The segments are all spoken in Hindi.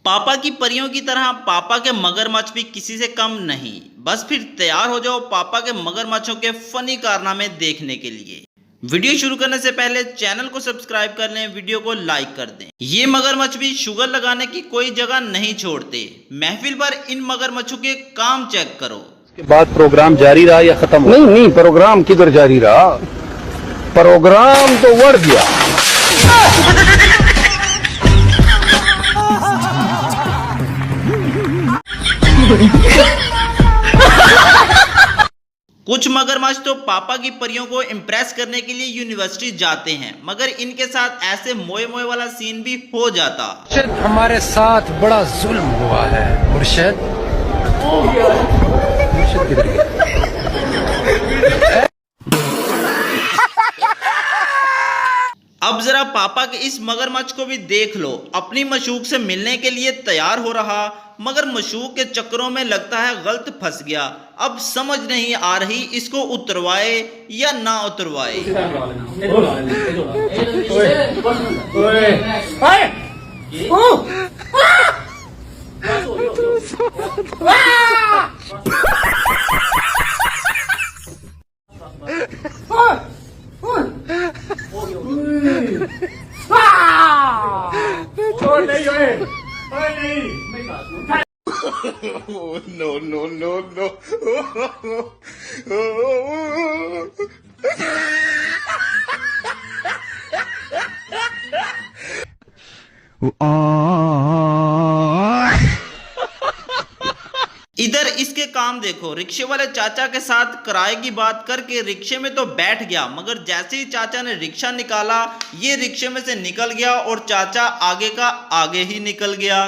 पापा की परियों की तरह पापा के मगरमच्छ भी किसी से कम नहीं। बस फिर तैयार हो जाओ पापा के मगरमच्छों के फनी कारनामे देखने के लिए। वीडियो शुरू करने से पहले चैनल को सब्सक्राइब कर लें, वीडियो को लाइक कर दें। ये मगरमच्छ भी शुगर लगाने की कोई जगह नहीं छोड़ते। महफिल पर इन मगरमच्छों के काम चेक करो। के बाद प्रोग्राम जारी रहा या खत्म? नहीं, प्रोग्राम किधर जारी रहा, प्रोग्राम तो बढ़ गया। कुछ मगरमच्छ तो पापा की परियों को इम्प्रेस करने के लिए यूनिवर्सिटी जाते हैं, मगर इनके साथ ऐसे मोए मोए वाला सीन भी हो जाता। मुर्शद, हमारे साथ बड़ा जुल्म हुआ है। मुर्शद किधर गया? अब जरा पापा के इस मगरमच्छ को भी देख लो। अपनी मशूक से मिलने के लिए तैयार हो रहा, मगर मशूक के चक्करों में लगता है गलत फंस गया। अब समझ नहीं आ रही इसको उतरवाए या ना उतरवाए। इधर इसके काम देखो। रिक्शे वाले चाचा के साथ किराए की बात करके रिक्शे में तो बैठ गया, मगर जैसे ही चाचा ने रिक्शा निकाला ये रिक्शे में से निकल गया और चाचा आगे का आगे ही निकल गया।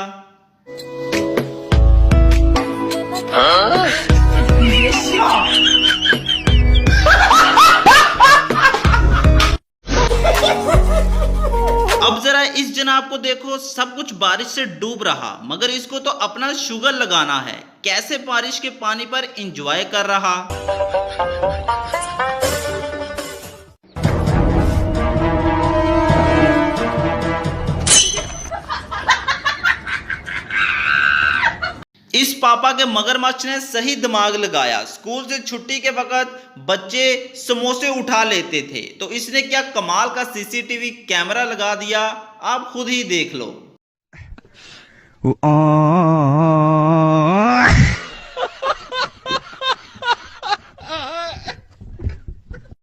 अब जरा इस जनाब को देखो, सब कुछ बारिश से डूब रहा, मगर इसको तो अपना शुगर लगाना है। कैसे बारिश के पानी पर एंजॉय कर रहा। इस पापा के मगरमच्छ ने सही दिमाग लगाया। स्कूल से छुट्टी के वक्त बच्चे समोसे उठा लेते थे, तो इसने क्या कमाल का सीसीटीवी कैमरा लगा दिया। आप खुद ही देख लो।